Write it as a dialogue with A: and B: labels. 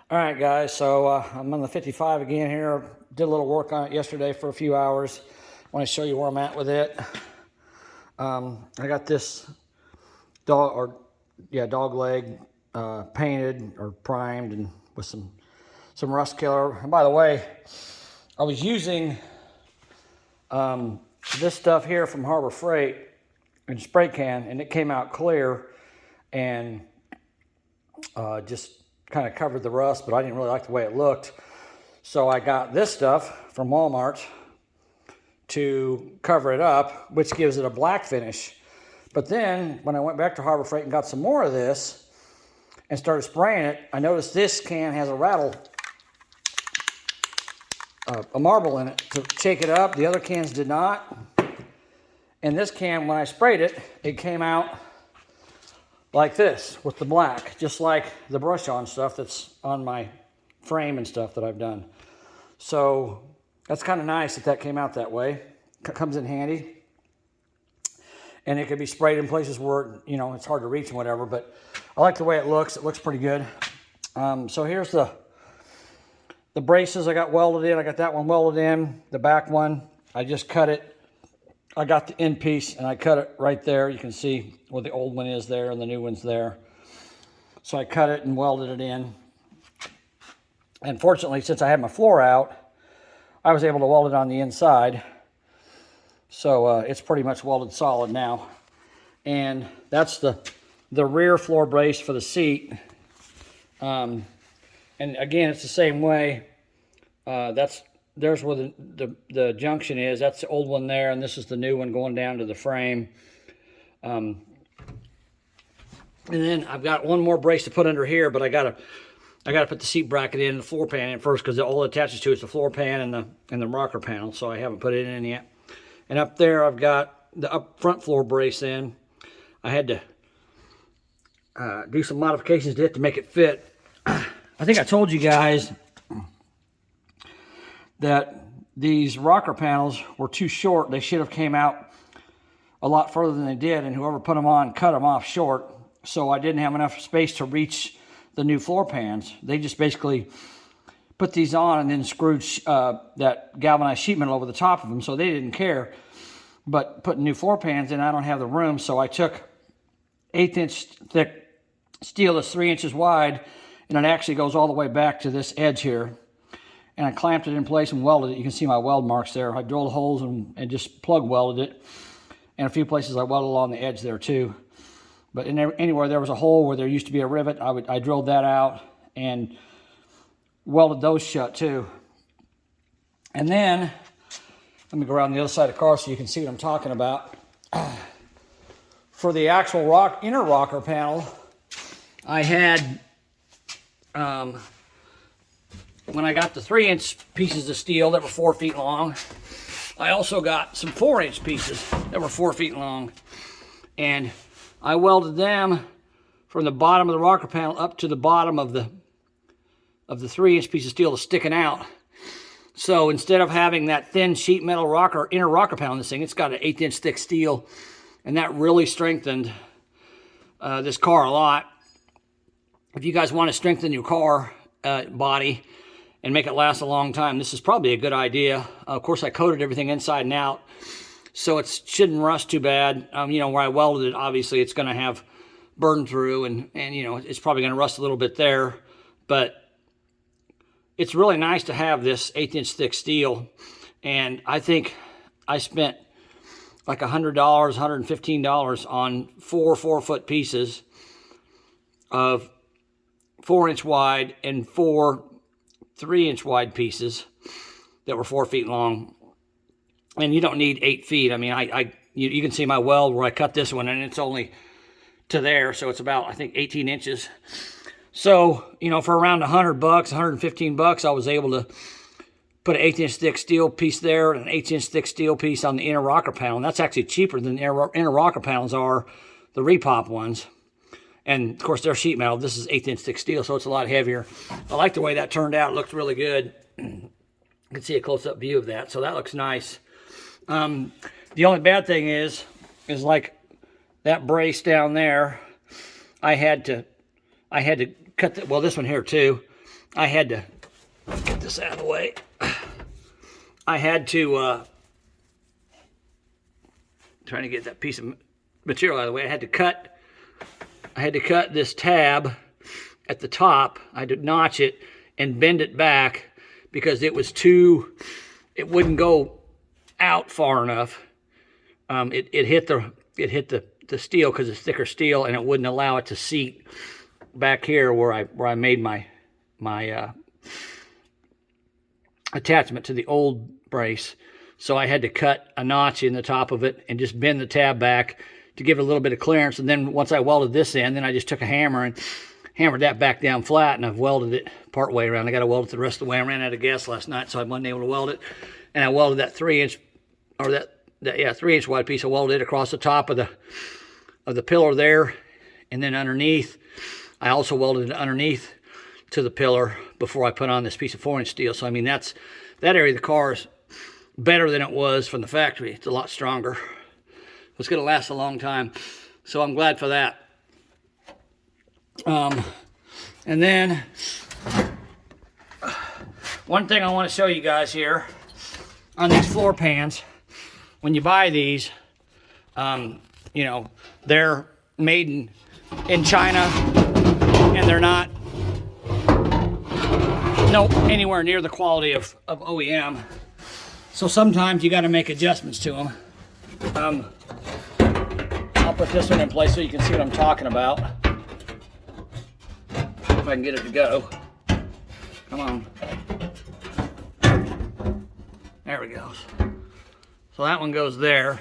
A: All right, guys, so I'm on the 55 again here. Did a little work on it yesterday for a few hours. I want to show you where I'm at with it. I got this dog leg painted or primed and with some rust killer. And by the way, I was using this stuff here from Harbor Freight in spray can, and it came out clear and just kind of covered the rust, but I didn't really like the way it looked. So I got this stuff from Walmart to cover it up, which gives it a black finish. But then when I went back to Harbor Freight and got some more of this and started spraying it, I noticed this can has a rattle, a marble in it to shake it up. The other cans did not. And this can, when I sprayed it, it came out like this with the black, just like the brush on stuff that's on my frame and stuff that I've done. So that's kind of nice that came out that way. Comes in handy. And it could be sprayed in places where, you know, it's hard to reach and whatever, but I like the way it looks. It looks pretty good. So here's the braces I got welded in. I got that one welded in. The back one, I just cut it. I got the end piece and I cut it right there. You can see where the old one is there and the new one's there. So I cut it and welded it in. And fortunately, since I had my floor out, I was able to weld it on the inside. So it's pretty much welded solid now. And that's the rear floor brace for the seat. And again, it's the same way. There's where the junction is. That's the old one there, and this is the new one going down to the frame. And then I've got one more brace to put under here, but I gotta put the seat bracket in, the floor pan in first, because all it attaches to is the floor pan and the rocker panel. So I haven't put it in yet. And up there, I've got the up front floor brace in. I had to do some modifications to it to make it fit. I think I told you guys that these rocker panels were too short. They should have came out a lot further than they did, and whoever put them on cut them off short. So I didn't have enough space to reach the new floor pans. They just basically put these on and then screwed that galvanized sheet metal over the top of them, so they didn't care. But putting new floor pans in, I don't have the room, so I took 1/8-inch thick steel that's 3 inches wide, and it actually goes all the way back to this edge here. And I clamped it in place and welded it. You can see my weld marks there. I drilled holes and just plug welded it. And a few places I welded along the edge there too. But anywhere there was a hole where there used to be a rivet, I drilled that out and welded those shut too. And then, let me go around the other side of the car so you can see what I'm talking about. For the actual inner rocker panel, I had, when I got the 3-inch pieces of steel that were 4 feet long, I also got some 4-inch pieces that were 4 feet long. And I welded them from the bottom of the rocker panel up to the bottom of the 3-inch piece of steel that's sticking out. So instead of having that thin sheet metal inner rocker panel in this thing, it's got an 1/8-inch thick steel. And that really strengthened this car a lot. If you guys want to strengthen your car body and make it last a long time, this is probably a good idea. Of course, I coated everything inside and out, so it shouldn't rust too bad. You know, where I welded it, obviously it's going to have burn through, and you know, it's probably going to rust a little bit there. But it's really nice to have this 1/8-inch thick steel, and I think I spent like $100, $115 on 4 4-foot pieces of 4-inch wide and 4 3-inch wide pieces that were 4 feet long. And you don't need 8 feet. I mean, you can see my weld where I cut this one, and it's only to there, so it's about, I think, 18 inches. So, you know, for around $100, $115, I was able to put an 1/8-inch thick steel piece there and an 1/8-inch thick steel piece on the inner rocker panel. And that's actually cheaper than the inner rocker panels are, the repop ones. And of course, they're sheet metal. This is 1/8-inch thick steel, so it's a lot heavier. I like the way that turned out. It looked really good. You can see a close-up view of that, so that looks nice. The only bad thing is like that brace down there. I had to cut well, this one here too. I had to get this out of the way. I had to trying to get that piece of material out of the way. I had to cut this tab at the top. I had to notch it and bend it back because it wouldn't go out far enough. It hit the steel because it's thicker steel, and it wouldn't allow it to seat back here where I made my attachment to the old brace. So I had to cut a notch in the top of it and just bend the tab back to give it a little bit of clearance. And then once I welded this in, then I just took a hammer and hammered that back down flat, and I've welded it part way around. I got to weld it the rest of the way. I ran out of gas last night, so I wasn't able to weld it. And I welded that 3-inch, or that 3-inch wide piece. I welded it across the top of the pillar there, and then underneath. I also welded it underneath to the pillar before I put on this piece of 4-inch steel. So I mean, that area of the car is better than it was from the factory. It's a lot stronger. It's going to last a long time, so I'm glad for that. And then one thing I want to show you guys here on these floor pans, when you buy these, you know, they're made in China, and they're not anywhere near the quality of OEM. So sometimes you got to make adjustments to them. I'll put this one in place so you can see what I'm talking about. If I can get it to go. Come on. There we go. So that one goes there.